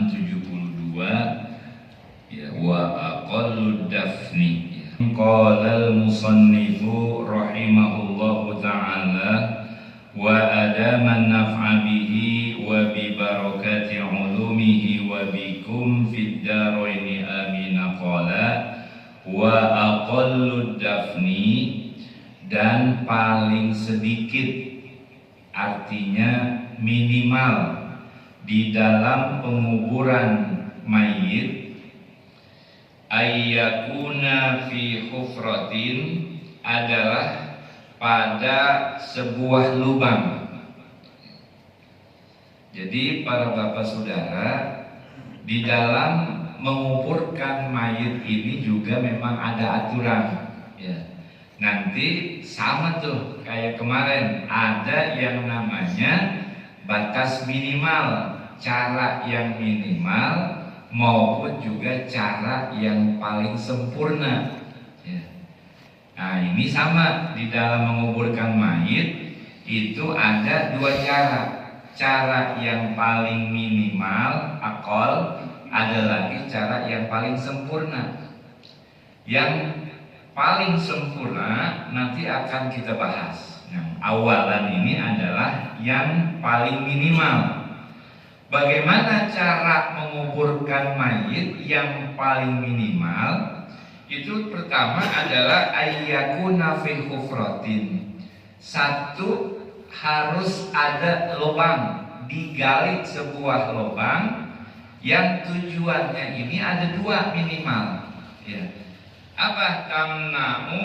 72 ya, wa aqallud dafni. Qala al-musannifu rahimahullahu ta'ala wa adama an-naf'a bihi wa bi barakati ulumihi wa bikum fid daraini amin. Qala wa aqallud dafni, dan paling sedikit, artinya minimal di dalam penguburan mayit, ayyakuna fi hufratin, adalah pada sebuah lubang. Jadi para bapak saudara, di dalam menguburkan mayit ini juga memang ada aturan ya. Nanti sama tuh kayak kemarin, ada yang namanya batas minimal, cara yang minimal maupun juga cara yang paling sempurna ya. Nah ini sama, di dalam menguburkan mayit itu ada dua cara. Cara yang paling minimal, akol, ada lagi cara yang paling sempurna. Yang paling sempurna nanti akan kita bahas. Yang awalan ini adalah yang paling minimal. Bagaimana cara menguburkan mayit yang paling minimal? Itu pertama adalah ayyakuna fi hufratin. Satu, harus ada lubang, digali sebuah lubang yang tujuannya ini ada dua minimal ya. Apa? Tamna'u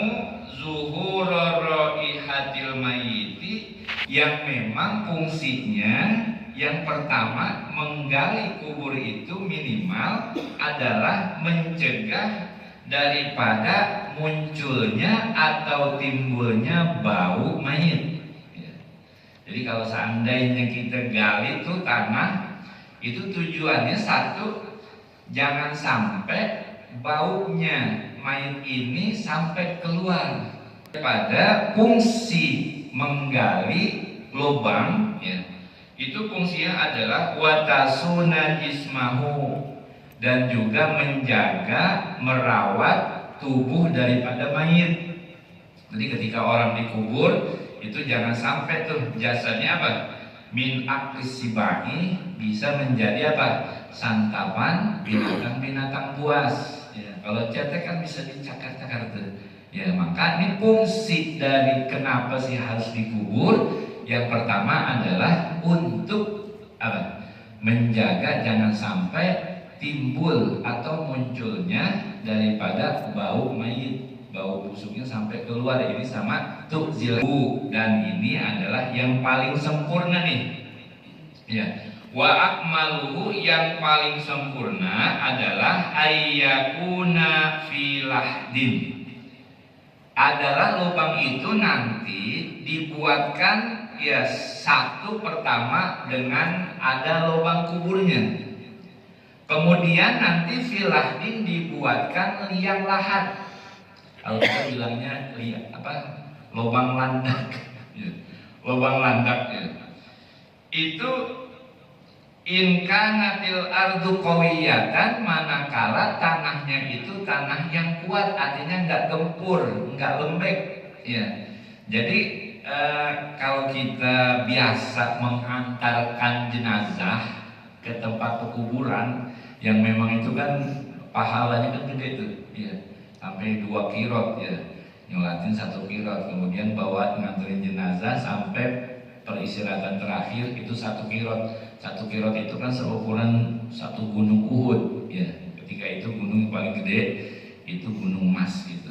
zuhura raihatil mayyiti, yang memang fungsinya yang pertama, menggali kubur itu minimal adalah mencegah daripada munculnya atau timbulnya bau mayit ya. Jadi kalau seandainya kita gali itu tanah, itu tujuannya satu, jangan sampai baunya mayit ini sampai keluar. Pada fungsi menggali lubang ya, itu fungsinya adalah watasuna jismahu, dan juga menjaga, merawat tubuh daripada mayit. Jadi ketika orang dikubur itu jangan sampai tuh jasadnya apa? Min aklis sibai, bisa menjadi apa? Santapan binatang-binatang buas ya. Kalau cetek kan bisa dicakar-cakar tuh ya. Maka ini fungsi dari kenapa sih harus dikubur. Yang pertama adalah untuk apa? Menjaga jangan sampai timbul atau munculnya daripada bau mayit, bau busuknya sampai keluar. Ini sama tukzilahu, dan ini adalah yang paling sempurna nih ya. Wa akmaluhu, yang paling sempurna adalah ayyakuna filahdin, adalah lubang itu nanti dibuatkan ya, satu pertama dengan ada lubang kuburnya, kemudian nanti filahdin dibuatkan liang lahat. Kalau kita bilangnya lubang landak ya. Lubang landak ya. Itu inkanatil ardu qawiyatan, manakala tanahnya itu tanah yang kuat, artinya nggak gempur, nggak lembek ya. Jadi kalau kita biasa mengantarkan jenazah ke tempat pekuburan yang memang itu kan pahalanya kan gede tuh ya, sampai 2 kirot ya, nyolatin 1 kirot, kemudian bawa nganterin jenazah sampai peristirahatan terakhir itu 1 kirot. 1 kirot itu kan seukuran 1 gunung Uhud ya. Ketika itu gunung paling gede itu gunung Mas gitu.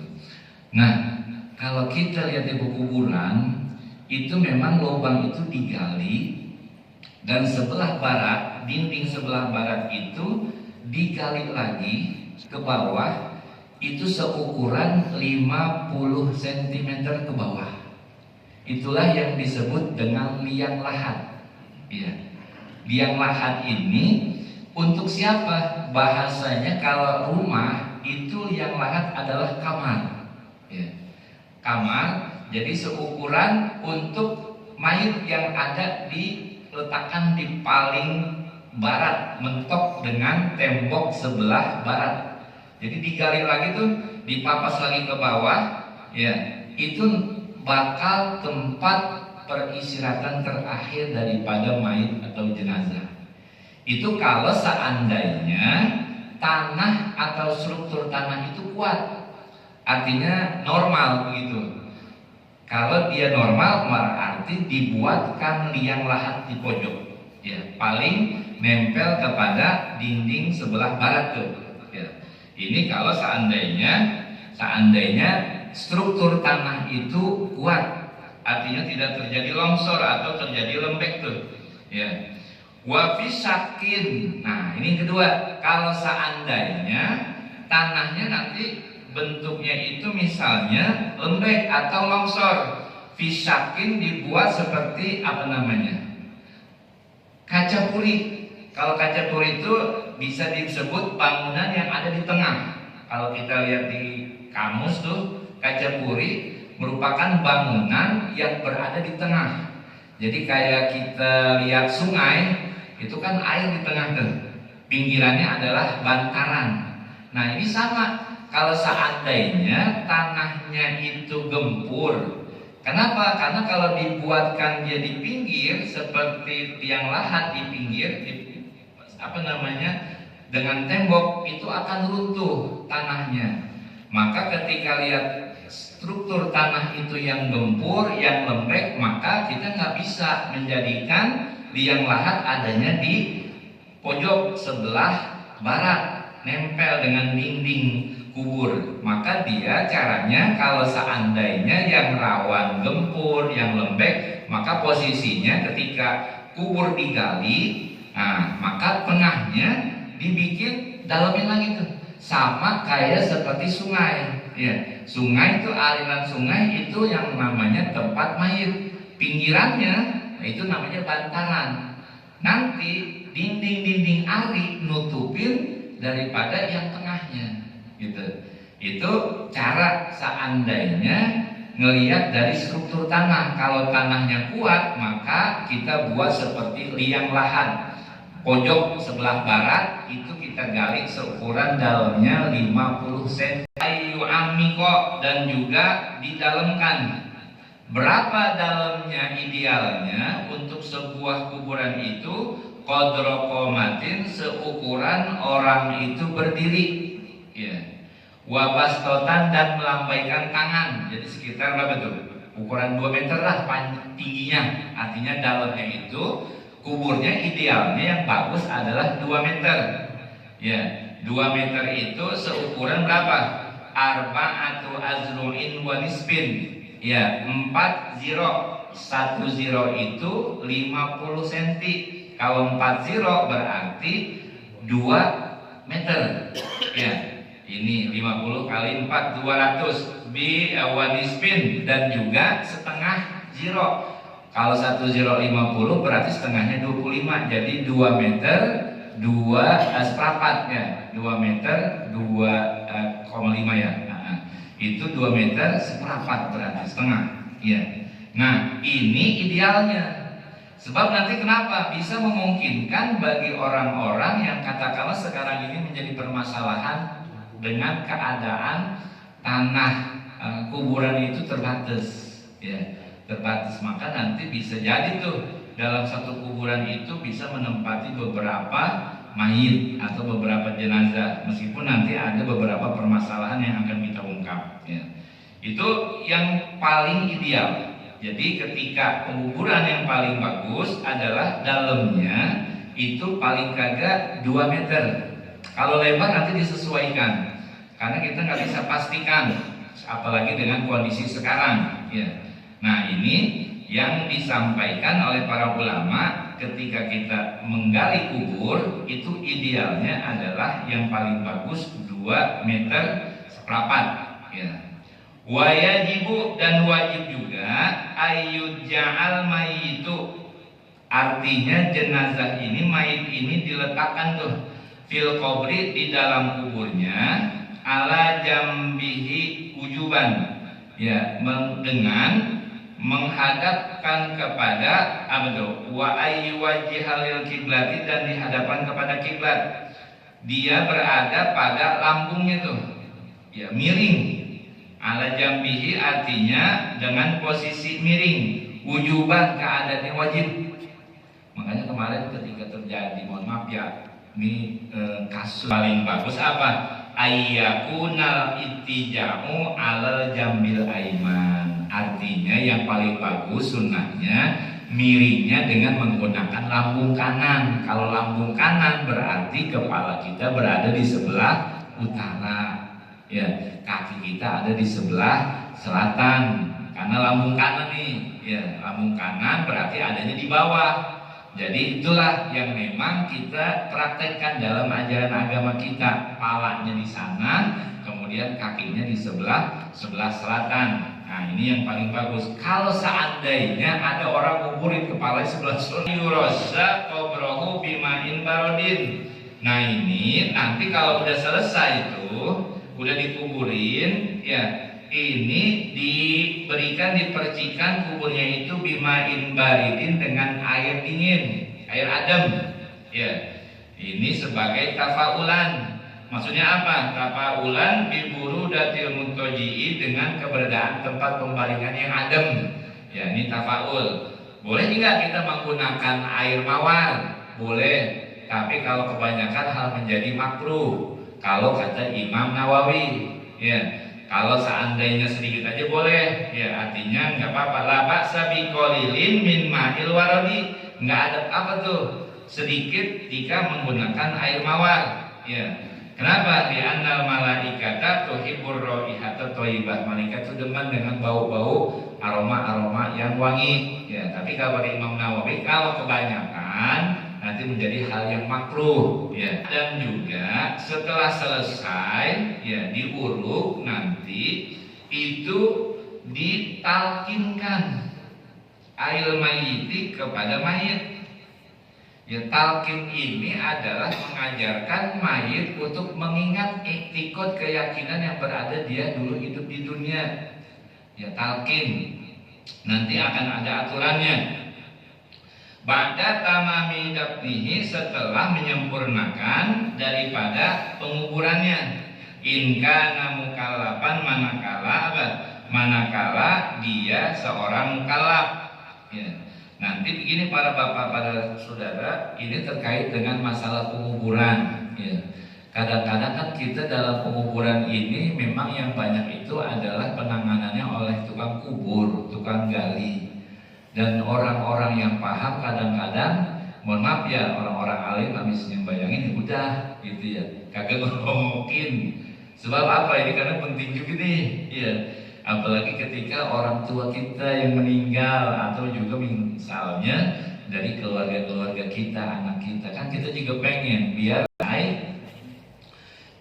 Nah kalau kita lihat di kuburan itu memang lubang itu digali, dan sebelah barat, dinding sebelah barat itu digali lagi ke bawah, itu seukuran 50 cm ke bawah. Itulah yang disebut dengan liang lahat ya. Liang lahat ini untuk siapa? Bahasanya kalau rumah itu liang lahat adalah kamar ya. Kamar, jadi seukuran untuk mayit yang ada diletakkan di paling barat, mentok dengan tembok sebelah barat. Jadi digali lagi tuh, dipapas lagi ke bawah, ya itu bakal tempat peristirahatan terakhir daripada mayit atau jenazah. Itu kalau seandainya tanah atau struktur tanah itu kuat, artinya normal begitu. Kalau dia normal berarti dibuatkan liang lahat di pojok, ya paling nempel kepada dinding sebelah barat tuh. Ya. Ini kalau seandainya struktur tanah itu kuat, artinya tidak terjadi longsor atau terjadi lembek tuh. Ya. Wa fisakin. Nah, ini kedua, kalau seandainya tanahnya nanti bentuknya itu misalnya lembek atau longsor, fisakin dibuat seperti apa namanya? Kaca puri. Kalau kaca puri itu bisa disebut bangunan yang ada di tengah. Kalau kita lihat di kamus tuh, kaca puri merupakan bangunan yang berada di tengah. Jadi kayak kita lihat sungai, itu kan air di tengah tuh. Pinggirannya adalah bantaran. Nah, ini sama. Kalau seandainya tanahnya itu gempur, kenapa? Karena kalau dibuatkan dia di pinggir seperti tiang lahat di pinggir, dengan tembok itu akan runtuh tanahnya. Maka ketika lihat struktur tanah itu yang gempur, yang lembek, maka kita nggak bisa menjadikan liang lahat adanya di pojok sebelah barat, nempel dengan dinding kubur. Maka dia caranya kalau seandainya yang rawan gempur, yang lembek, maka posisinya ketika kubur digali, nah, maka tengahnya dibikin dalamin lagi tuh, sama kayak seperti sungai. Ya, sungai itu aliran sungai itu yang namanya tempat mayit, pinggirannya itu namanya bantaran. Nanti dinding-dinding ari nutupin daripada yang tengahnya. Gitu. Itu cara seandainya ngelihat dari struktur tanah. Kalau tanahnya kuat, maka kita buat seperti liang lahat. Pojok sebelah barat itu kita gali seukuran dalamnya 50 cm. Ayu amiko, dan juga didalamkan. Berapa dalamnya idealnya untuk sebuah kuburan itu? Qadra qomatin, seukuran orang itu berdiri. Ya. Wabastotan, dan melambaikan tangan. Jadi sekitar berapa tuh? Ukuran 2 meter lah tingginya. Artinya dalamnya itu kuburnya idealnya yang bagus adalah 2 meter. Ya, 2 meter itu seukuran berapa? Arba'atu azru'in wa nisbin. Ya, 4 zero. 1 zero itu 50 cm. Kalau 4 zero berarti 2 meter. Ya. Ini 50 kali 4, 200 bi wanisbin, dan juga setengah zero. Kalau 1 zero 50 berarti setengahnya 25. Jadi 2 meter 2 seperempat ya. 2 meter 2,5 ya. Nah, itu 2 meter seperempat berarti setengah. Ya. Nah, ini idealnya. Sebab nanti kenapa? Bisa memungkinkan bagi orang-orang yang katakanlah sekarang ini menjadi permasalahan dengan keadaan tanah kuburan itu terbatas, ya, terbatas. Maka nanti bisa jadi tuh dalam satu kuburan itu bisa menempati beberapa mayit atau beberapa jenazah, meskipun nanti ada beberapa permasalahan yang akan kita ungkap. Ya. Itu yang paling ideal. Jadi ketika penguburan yang paling bagus adalah dalamnya itu paling kagak 2 meter. Kalau lebar nanti disesuaikan, karena kita nggak bisa pastikan, apalagi dengan kondisi sekarang. Ya. Nah, ini yang disampaikan oleh para ulama ketika kita menggali kubur itu idealnya adalah yang paling bagus 2 meter seperempat. Ya. Wajibu, dan wajib juga ayyuja'al mayitu, artinya jenazah ini, mayit ini diletakkan tuh fil qabri, di dalam kuburnya, ala jambihi wujuban, ya, dengan menghadapkan kepada apa tuh? Wa ayyu wajhil kiblati, dan dihadapan kepada kiblat. Dia berada pada lambungnya tuh, ya miring. Ala jambihi artinya dengan posisi miring. Wujuban, keadaannya wajib. Makanya kemarin ketika terjadi, mohon maaf ya, ini kasus paling bagus apa? Ayyakunal ittija'u alal jambil aiman. Artinya yang paling bagus sunnahnya miringnya dengan menggunakan lambung kanan. Kalau lambung kanan berarti kepala kita berada di sebelah utara, ya, kaki kita ada di sebelah selatan. Karena lambung kanan nih, ya, lambung kanan berarti adanya di bawah. Jadi itulah yang memang kita praktekkan dalam ajaran agama kita. Palanya di sana, kemudian kakinya di sebelah selatan. Nah, ini yang paling bagus. Kalau seandainya ada orang nguburin kepalanya sebelah selatan, yurosa qabrohu bima'in barodin. Nah, ini nanti kalau udah selesai itu, udah dikuburin, ya, ini diberikan, dipercikan kuburnya itu bima'in baridin, dengan air dingin, air adem, ya. Ini sebagai tafaulan. Maksudnya apa? Tafaulan biburu datil muntoji'i, dengan keberadaan tempat pembaringan yang adem. Ya, ini tafaul. Boleh tidak kita menggunakan air mawar? Boleh. Tapi kalau kebanyakan hal menjadi makruh. Kalau kata Imam Nawawi, ya. Kalau seandainya sedikit aja boleh, ya, artinya nggak apa-apa. La ba'sa biqalilin min ma'il waradi. Nggak ada apa tuh sedikit jika menggunakan air mawar, ya. Kenapa? Di annal malaikata tuhibbur raihata thayyibah. Malaikat itu demen dengan bau-bau aroma-aroma yang wangi, ya. Tapi kalau dari Imam Nawawi, kalau kebanyakan nanti menjadi hal yang makruh, ya. Dan juga setelah selesai, ya, diuruk nanti itu ditalkinkan ail mayyiti kepada mayit. Ya, talkin ini adalah mengajarkan mayit untuk mengingat iktikad, keyakinan yang berada dia dulu hidup di dunia. Ya, talkin nanti akan ada aturannya. Ba'da tamami dafnihi, setelah menyempurnakan daripada penguburannya. In kana mukallafan, manakala dia seorang mukallaf, ya. Nanti begini para bapak, para saudara, ini terkait dengan masalah penguburan, ya. Kadang-kadang kan kita dalam penguburan ini memang yang banyak itu adalah penanganannya oleh tukang kubur, tukang gali. Dan orang-orang yang paham kadang-kadang, mohon maaf ya, orang-orang alim habis bayangin udah gitu ya, kagak ngomongin. Sebab apa ini? Karena penting juga nih, ya. Apalagi ketika orang tua kita yang meninggal, atau juga misalnya dari keluarga-keluarga kita, anak kita, kan kita juga pengen biar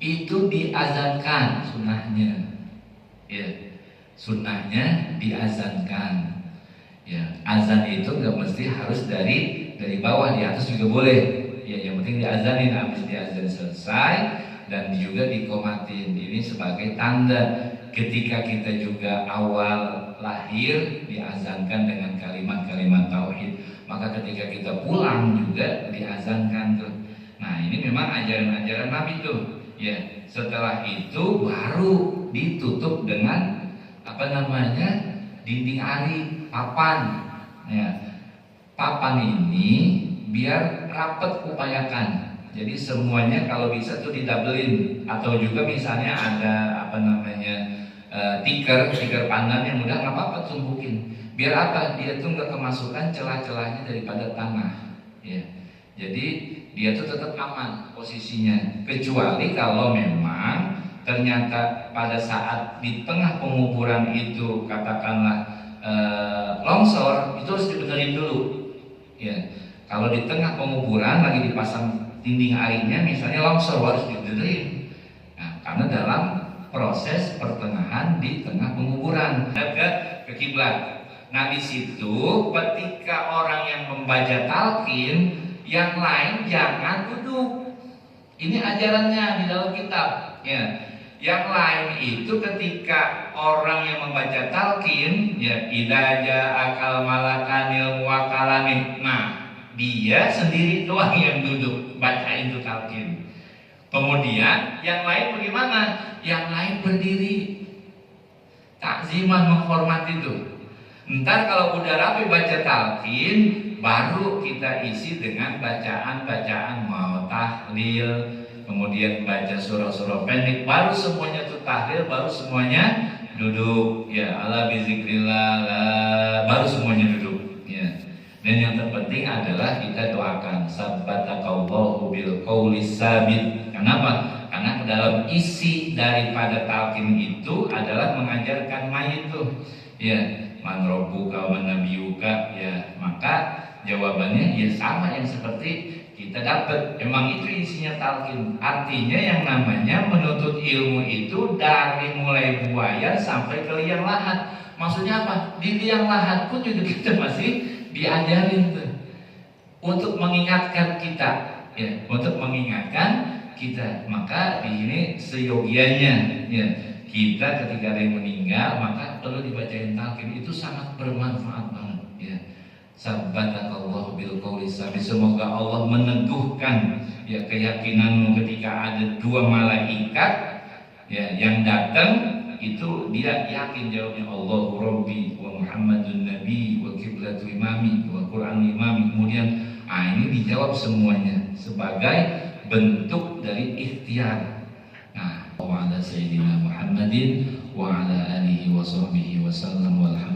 itu diazankan sunnahnya, ya, sunnahnya diazankan. Ya, azan itu nggak mesti harus dari bawah, di atas juga boleh. Ya, yang penting diazanin, habis diazan selesai dan juga dikomatin. Ini sebagai tanda ketika kita juga awal lahir diazankan dengan kalimat-kalimat tauhid. Maka ketika kita pulang juga diazankan tuh. Nah, ini memang ajaran-ajaran Nabi tuh. Ya, setelah itu baru ditutup dengan apa namanya? Dinding ari, papan, ya. Papan ini biar rapet upayakan. Jadi semuanya kalau bisa tuh didabelin, atau juga misalnya ada apa namanya tikar pandan yang mudah, nggak apa-apa tumbukin. Biar apa? Dia tuh nggak kemasukan celah-celahnya daripada tanah, ya. Jadi dia tuh tetap aman posisinya, kecuali kalau memang ternyata pada saat di tengah penguburan itu katakanlah longsor, itu harus dibenerin dulu, ya. Kalau di tengah penguburan lagi dipasang dinding airnya, misalnya longsor, harus dibenerin. Nah, karena dalam proses pertengahan di tengah penguburan ke kiblat. Nah, di situ ketika orang yang membaca talqin, yang lain jangan duduk. Ini ajarannya di dalam kitab, ya. Yang lain itu ketika orang yang membaca talqin, ya idza akal malakanil muwakkalani. Nah, dia sendiri doang yang duduk bacain itu talqin. Kemudian yang lain bagaimana? Yang lain berdiri. Takziman, menghormati itu. Ntar kalau udah rapi baca talqin, baru kita isi dengan bacaan-bacaan mau tahlil, kemudian baca surah-surah pendek, baru semuanya itu tahlil, baru semuanya duduk. Ya, ala bizikrillah, baru semuanya duduk. Ya. Dan yang terpenting adalah kita doakan sabbatakallahu bil qaulis sabit. Kenapa? Karena dalam isi daripada talqin itu adalah mengajarkan mayit tuh. Ya, man rabbuka wa nabiyuka, ya, maka jawabannya ya sama yang seperti kita dapat. Emang itu isinya talqin. Artinya yang namanya menuntut ilmu itu dari mulai buaya sampai ke liang lahat. Maksudnya apa? Di liang lahat pun juga kita masih diajarin tuh untuk mengingatkan kita, ya, untuk mengingatkan kita. Maka di sini seyogianya, ya, kita ketika ada yang meninggal maka perlu dibacain talqin. Itu sangat bermanfaat banget, ya. Sabbatakallahu bil qaulis sabit. Semoga Allah meneguhkan, ya, keyakinanmu ketika ada dua malaikat, ya, yang datang. Itu dia yakin jawabnya Allahu Rabbi wa Muhammadun Nabi wa Qiblatu Imami wa Quran Imami. Kemudian ini dijawab semuanya sebagai bentuk dari ikhtiar. Nah, wa ala sayyidina Muhammadin wa ala alihi wa sahbihi wa sallam walhamdulillah.